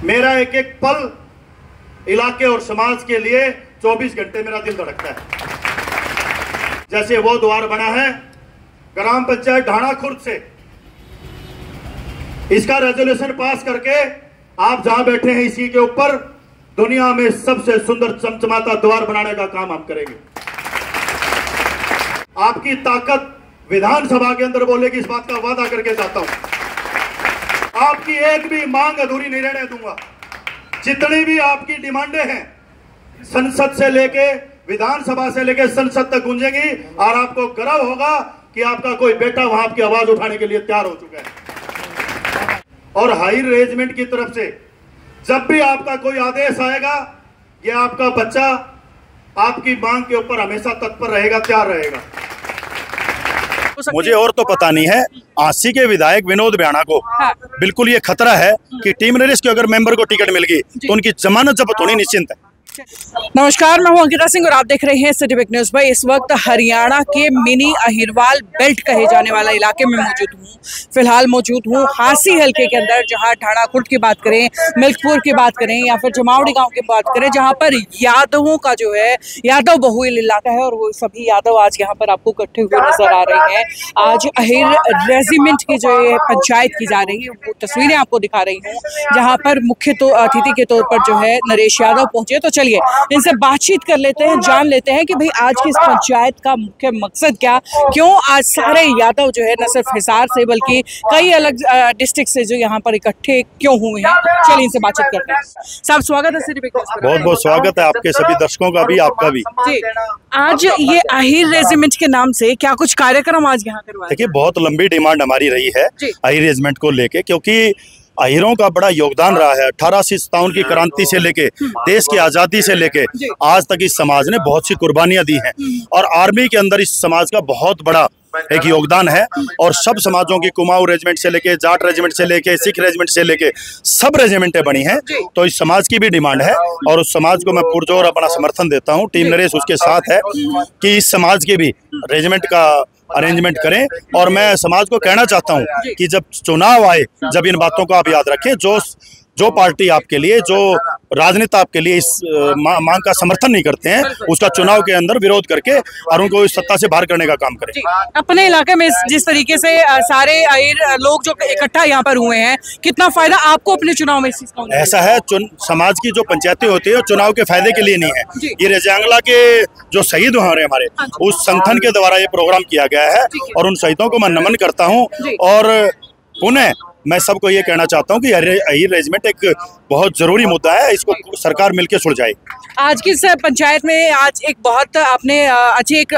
मेरा एक एक पल इलाके और समाज के लिए 24 घंटे मेरा दिल धड़कता है। जैसे वो द्वार बना है ग्राम पंचायत ढाणा खुर्द से, इसका रेजोल्यूशन पास करके आप जहां बैठे हैं इसी के ऊपर दुनिया में सबसे सुंदर चमचमाता द्वार बनाने का काम हम करेंगे। आपकी ताकत विधानसभा के अंदर बोलेगी, इस बात का वादा करके जाता हूं। आपकी एक भी मांग अधूरी नहीं रहने दूंगा। जितनी भी आपकी डिमांडें हैं संसद से लेके विधानसभा से लेके संसद तक गूंजेगी और आपको गर्व होगा कि आपका कोई बेटा वहां आपकी आवाज उठाने के लिए तैयार हो चुका है। और हाई रेजिमेंट की तरफ से जब भी आपका कोई आदेश आएगा, ये आपका बच्चा आपकी मांग के ऊपर हमेशा तत्पर रहेगा, तैयार रहेगा। मुझे और तो पता नहीं है, आसी के विधायक विनोद ब्याणा को बिल्कुल ये खतरा है कि टीम नरेश के अगर मेंबर को टिकट मिल गई तो उनकी जमानत जब्त होनी निश्चिंत है। नमस्कार, मैं हूं अंकिता सिंह और आप देख रहे हैं सिटी बिग न्यूज। भाई, इस वक्त हरियाणा के मिनी अहिरवाल बेल्ट कहे जाने वाला इलाके में मौजूद हूं। फिलहाल मौजूद हूं हांसी हलके के अंदर, जहां ढाणा खुर्द की बात करें, मिल्कपुर की बात करें या फिर जमावड़ी गांव की बात करें, जहां पर यादवों का जो है यादव बहुल इलाका है और वो सभी यादव आज यहाँ पर आपको इकट्ठे हुए नजर आ रहे हैं। आज अहिर रेजिमेंट की जो है पंचायत की जा रही है, वो तस्वीरें आपको दिखा रही हूँ, जहाँ पर मुख्य अतिथि के तौर पर जो है नरेश यादव पहुंचे। तो चलिए इनसे बातचीत कर लेते हैं, जान लेते हैं कि भाई आज की इस पंचायत का मुख्य मकसद क्या, क्यों आज सारे यादव जो है न सिर्फ हिसार से बल्कि कई अलग डिस्ट्रिक्ट से जो यहाँ पर इकट्ठे क्यों हुए हैं। चलिए इनसे बातचीत करते हैं। साहब, स्वागत है सिटी बिग न्यूज़ पर। बहुत बहुत स्वागत है आपके सभी दर्शकों का भी, आपका भी जी। आज ये अहिर रेजिमेंट के नाम से क्या कुछ कार्यक्रम आज यहाँ करवाए? देखिए, बहुत लंबी डिमांड हमारी रही है अहिर रेजिमेंट को लेके, क्योंकि अहिरों का बड़ा योगदान रहा है। 1857 की क्रांति से लेके देश की आजादी से लेके आज तक इस समाज ने बहुत सी कुर्बानियां दी हैं और आर्मी के अंदर इस समाज का बहुत बड़ा एक योगदान है। और सब समाजों की कुमाऊं रेजिमेंट से लेके, जाट रेजिमेंट से लेके, सिख रेजिमेंट से लेके सब रेजिमेंटें बनी हैं। तो इस समाज की भी डिमांड है और उस समाज को मैं पुरजोर अपना समर्थन देता हूँ। टीम नरेश उसके साथ है कि इस समाज के भी रेजिमेंट का अरेंजमेंट करें। और मैं समाज को कहना चाहता हूं कि जब चुनाव आए, जब इन बातों को आप याद रखें, जो पार्टी आपके लिए, जो राजनेता आपके लिए इस मांग का समर्थन नहीं करते हैं, उसका चुनाव के अंदर विरोध करके और उनको इस सत्ता से बाहर करने का काम करें। अपने इलाके में जिस तरीके से सारे लोग जो इकट्ठा यहाँ पर हुए हैं, कितना फायदा आपको अपने चुनाव में इस चीज का? ऐसा है, समाज की जो पंचायतें होती है चुनाव के फायदे के लिए नहीं है। ये रेजांगला के जो शहीद हुए हमारे, उस संगठन के द्वारा ये प्रोग्राम किया गया है और उन शहीदों को मैं नमन करता हूँ। और पुनः मैं सबको ये कहना चाहता हूँ कि अहिर रेजिमेंट एक बहुत जरूरी मुद्दा है, इसको सरकार मिलकर सुलझाए। आज की इस पंचायत में आज एक बहुत आपने अच्छी एक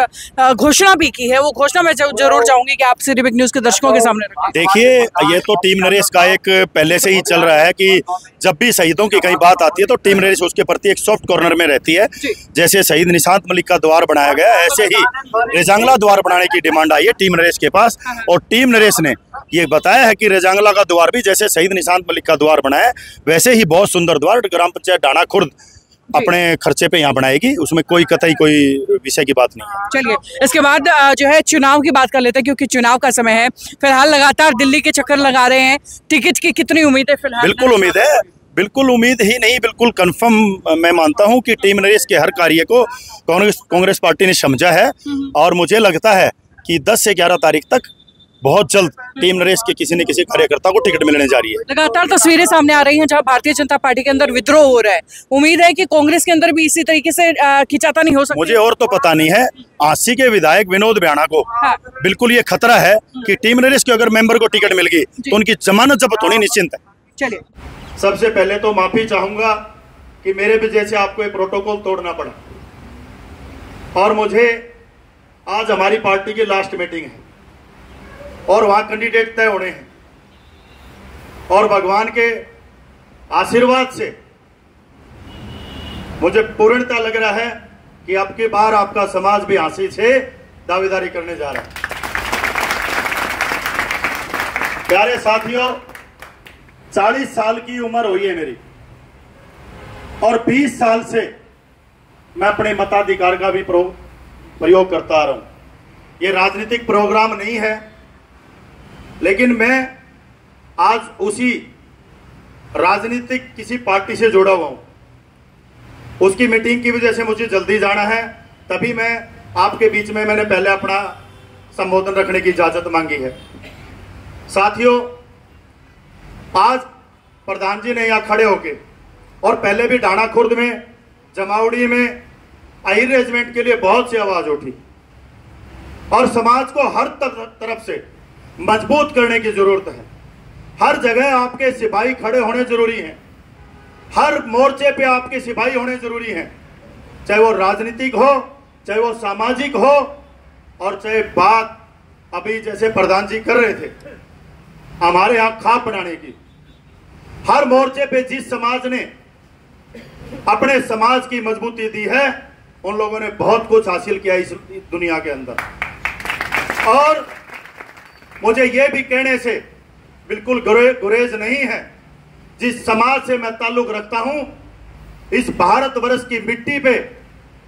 घोषणा भी की है, वो घोषणा मैं जरूर चाहूंगी कि आप सिटी बिग न्यूज़ के दर्शकों के सामने रखें। देखिए, ये तो टीम नरेश का एक पहले से ही चल रहा है कि जब भी शहीदों की कहीं बात आती है तो टीम नरेश उसके प्रति एक सॉफ्ट कॉर्नर में रहती है। जैसे शहीद निशांत मलिक का द्वार बनाया गया, ऐसे ही रेजांगला द्वार बनाने की डिमांड आई है टीम नरेश के पास। और टीम नरेश ने ये बताया है कि रेजांगला का द्वार भी जैसे शहीद निशांत मलिक का द्वार बनाया, वैसे ही बहुत सुंदर द्वार ग्राम पंचायत ढाणा खुर्द अपने खर्चे पे यहाँ बनाएगी। उसमें कोई कतई कोई विषय की बात नहीं है। चलिए, इसके बाद जो है चुनाव की बात कर लेते हैं, क्योंकि चुनाव का समय है। फिलहाल लगातार दिल्ली के चक्कर लगा रहे हैं, टिकट की कितनी उम्मीद है फिलहाल? बिल्कुल उम्मीद है, बिल्कुल उम्मीद ही नहीं, बिल्कुल कंफर्म मैं मानता हूं कि टीम नरेश के हर कार्य को कांग्रेस पार्टी ने समझा है। और मुझे लगता है कि 10 से 11 तारीख तक बहुत जल्द टीम नरेश के किसी न किसी कार्यकर्ता को टिकट मिलने जा रही है। लगातार तस्वीरें सामने आ रही हैं जहां भारतीय जनता पार्टी के अंदर विद्रोह हो रहा है। उम्मीद है कि कांग्रेस के अंदर भी इसी तरीके से खिंचातानी हो सकती है। मुझे और तो पता नहीं है, आसी के विधायक विनोद ब्याणा को बिल्कुल ये खतरा है कि टीम नरेश के अगर मेंबर को टिकट मिल गई तो उनकी जमानत जब्त होनी निश्चिंत है। चलिए, सबसे पहले तो माफी चाहूंगा कि मेरे वजह से आपको एक प्रोटोकॉल तोड़ना पड़ा। और मुझे आज हमारी पार्टी की लास्ट मीटिंग है और वहां कैंडिडेट तय होने हैं और भगवान के आशीर्वाद से मुझे पूर्णता लग रहा है कि अब की बार आपका समाज भी हांसी से दावेदारी करने जा रहा है। प्यारे साथियों, 40 साल की उम्र हुई है मेरी और 20 साल से मैं अपने मताधिकार का भी प्रयोग करता आ रहा हूं। ये राजनीतिक प्रोग्राम नहीं है, लेकिन मैं आज उसी राजनीतिक किसी पार्टी से जुड़ा हुआ हूं, उसकी मीटिंग की वजह से मुझे जल्दी जाना है, तभी मैं आपके बीच में मैंने पहले अपना संबोधन रखने की इजाजत मांगी है। साथियों, आज प्रधान जी ने यहाँ खड़े होके और पहले भी ढाणा खुर्द में, जमावड़ी में अहिर रेजिमेंट के लिए बहुत सी आवाज उठी और समाज को हर तरफ से मजबूत करने की जरूरत है। हर जगह आपके सिपाही खड़े होने जरूरी हैं, हर मोर्चे पे आपके सिपाही होने जरूरी हैं, चाहे वो राजनीतिक हो, चाहे वो सामाजिक हो, और चाहे बात अभी जैसे प्रधान जी कर रहे थे हमारे यहां खाप बनाने की। हर मोर्चे पे जिस समाज ने अपने समाज की मजबूती दी है, उन लोगों ने बहुत कुछ हासिल किया इस दुनिया के अंदर। और मुझे यह भी कहने से बिल्कुल गुरेज नहीं है, जिस समाज से मैं ताल्लुक रखता हूं, इस भारतवर्ष की मिट्टी पे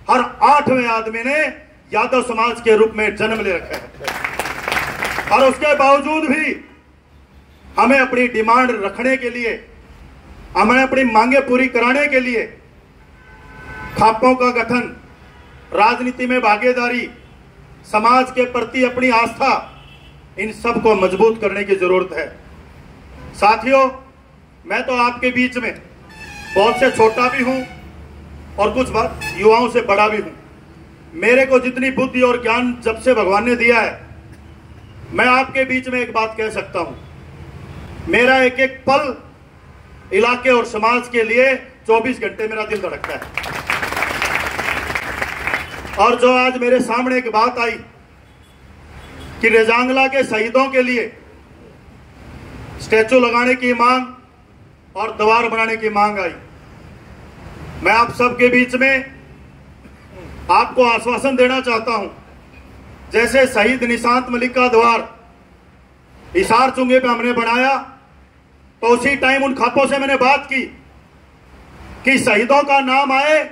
हर 8वें आदमी ने यादव समाज के रूप में जन्म ले रखा है, और उसके बावजूद भी हमें अपनी डिमांड रखने के लिए, हमें अपनी मांगे पूरी कराने के लिए खापों का गठन, राजनीति में भागीदारी, समाज के प्रति अपनी आस्था, इन सब को मजबूत करने की जरूरत है। साथियों, मैं तो आपके बीच में बहुत से छोटा भी हूं और कुछ युवाओं से बड़ा भी हूं। मेरे को जितनी बुद्धि और ज्ञान जब से भगवान ने दिया है, मैं आपके बीच में एक बात कह सकता हूं, मेरा एक एक पल इलाके और समाज के लिए 24 घंटे मेरा दिल धड़कता है। और जो आज मेरे सामने एक बात आई कि रेजांगला के शहीदों के लिए स्टैचू लगाने की मांग और द्वार बनाने की मांग आई, मैं आप सबके बीच में आपको आश्वासन देना चाहता हूं, जैसे शहीद निशांत मलिक का द्वार हिसार चुंगे पे हमने बनाया, तो उसी टाइम उन खापों से मैंने बात की कि शहीदों का नाम आए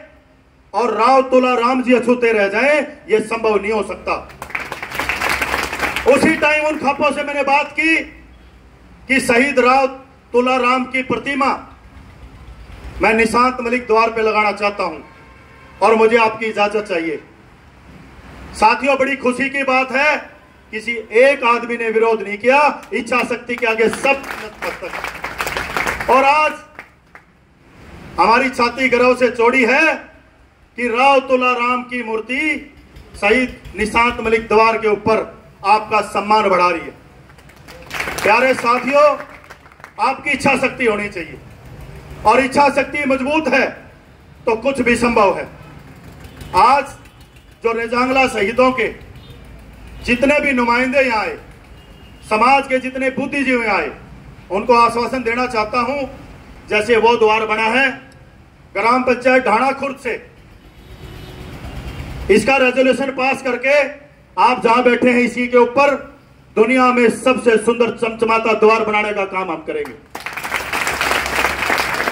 और राव तुलाराम जी अछूते रह जाए, यह संभव नहीं हो सकता। उसी टाइम उन खापों से मैंने बात की कि शहीद राव तुलाराम की प्रतिमा मैं निशांत मलिक द्वार पे लगाना चाहता हूं और मुझे आपकी इजाजत चाहिए। साथियों, बड़ी खुशी की बात है, किसी एक आदमी ने विरोध नहीं किया, इच्छा शक्ति के आगे सब नतमस्तक। और आज हमारी छाती गर्व से चौड़ी है कि राव तुलाराम की मूर्ति शहीद निशांत मलिक द्वार के ऊपर आपका सम्मान बढ़ा रही है। प्यारे साथियों, आपकी इच्छा शक्ति होनी चाहिए, और इच्छा शक्ति मजबूत है तो कुछ भी संभव है। आज जो रेजांगला शहीदों के जितने भी नुमाइंदे यहाँ आए, समाज के जितने बुद्धिजीवी आए, उनको आश्वासन देना चाहता हूं, जैसे वो द्वार बना है ग्राम पंचायत ढाणा खुर्द से, इसका रेजोल्यूशन पास करके आप जहां बैठे हैं इसी के ऊपर दुनिया में सबसे सुंदर चमचमाता द्वार बनाने का काम हम करेंगे।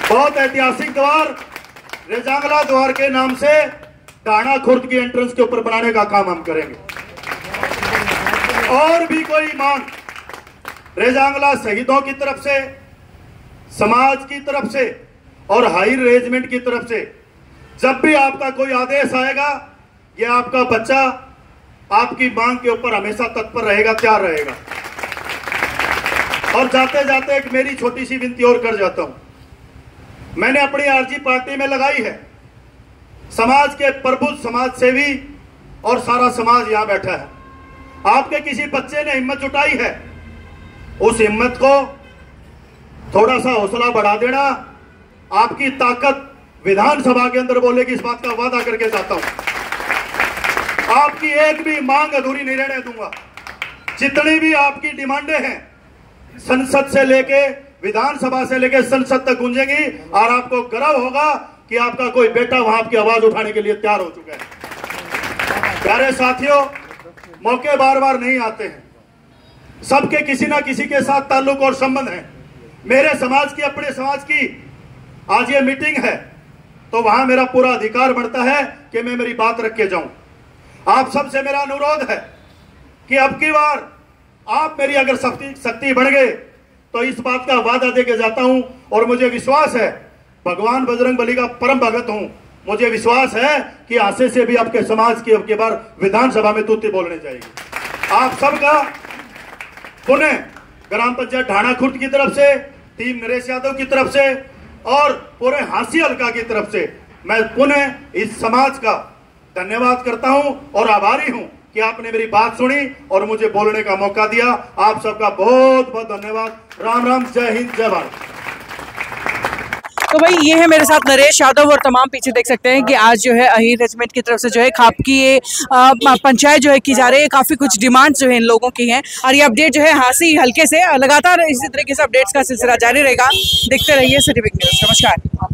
बहुत ऐतिहासिक द्वार रेजांगला द्वार के नाम से ढाणा खुर्द की एंट्रेंस के ऊपर बनाने का काम हम करेंगे। और भी कोई मांग रेजांगला शहीदों की तरफ से, समाज की तरफ से और हाई रेजिमेंट की तरफ से, जब भी आपका कोई आदेश आएगा, ये आपका बच्चा आपकी मांग के ऊपर हमेशा तत्पर रहेगा, तैयार रहेगा। और जाते जाते एक मेरी छोटी सी विनती और कर जाता हूं, मैंने अपनी आरजी पार्टी में लगाई है, समाज के प्रबुद्ध समाज सेवी और सारा समाज यहां बैठा है। आपके किसी बच्चे ने हिम्मत जुटाई है, उस हिम्मत को थोड़ा सा हौसला बढ़ा देना, आपकी ताकत विधानसभा के अंदर बोलेगी, इस बात का वादा करके जाता हूं। आपकी एक भी मांग अधूरी नहीं रहने दूंगा। जितनी भी आपकी डिमांडें हैं, संसद से लेके विधानसभा से लेके संसद तक गूंजेगी, और आपको गर्व होगा कि आपका कोई बेटा वहां आपकी आवाज उठाने के लिए तैयार हो चुका है। प्यारे साथियों, मौके बार बार नहीं आते हैं, सबके किसी ना किसी के साथ ताल्लुक और संबंध है। मेरे समाज की, अपने समाज की आज ये मीटिंग है, तो वहां मेरा पूरा अधिकार बनता है कि मैं मेरी बात रख के जाऊं। आप सबसे मेरा अनुरोध है कि अब की बार आप मेरी अगर शक्ति बन गए तो इस बात का वादा देके जाता हूं और मुझे विश्वास है, भगवान बजरंगबली का परम भगत हूं, मुझे विश्वास है कि आशे से भी आपके समाज की अब की बार विधानसभा में तूती बोलनी चाहिए। आप सबका पुनः ग्राम पंचायत ढाणा खुर्द की तरफ से, टीम नरेश यादव की तरफ से और पूरे हांसी हल्का की तरफ से मैं पुनः इस समाज का धन्यवाद करता हूं और आभारी हूं कि आपने मेरी बात सुनी और मुझे बोलने का मौका दिया। आप सबका बहुत बहुत धन्यवाद। राम राम, जय हिंद, जय भारत। तो भाई ये है मेरे साथ नरेश यादव और तमाम पीछे देख सकते हैं कि आज जो है अहीर रेजिमेंट की तरफ से जो है खाप की ये पंचायत जो है की जा रही है। काफी कुछ डिमांड्स जो है इन लोगों की हैं और ये अपडेट जो है हांसी हल्के से लगातार इसी तरीके से अपडेट्स का सिलसिला जारी रहेगा। देखते रहिए सिटी बिग न्यूज़। नमस्कार।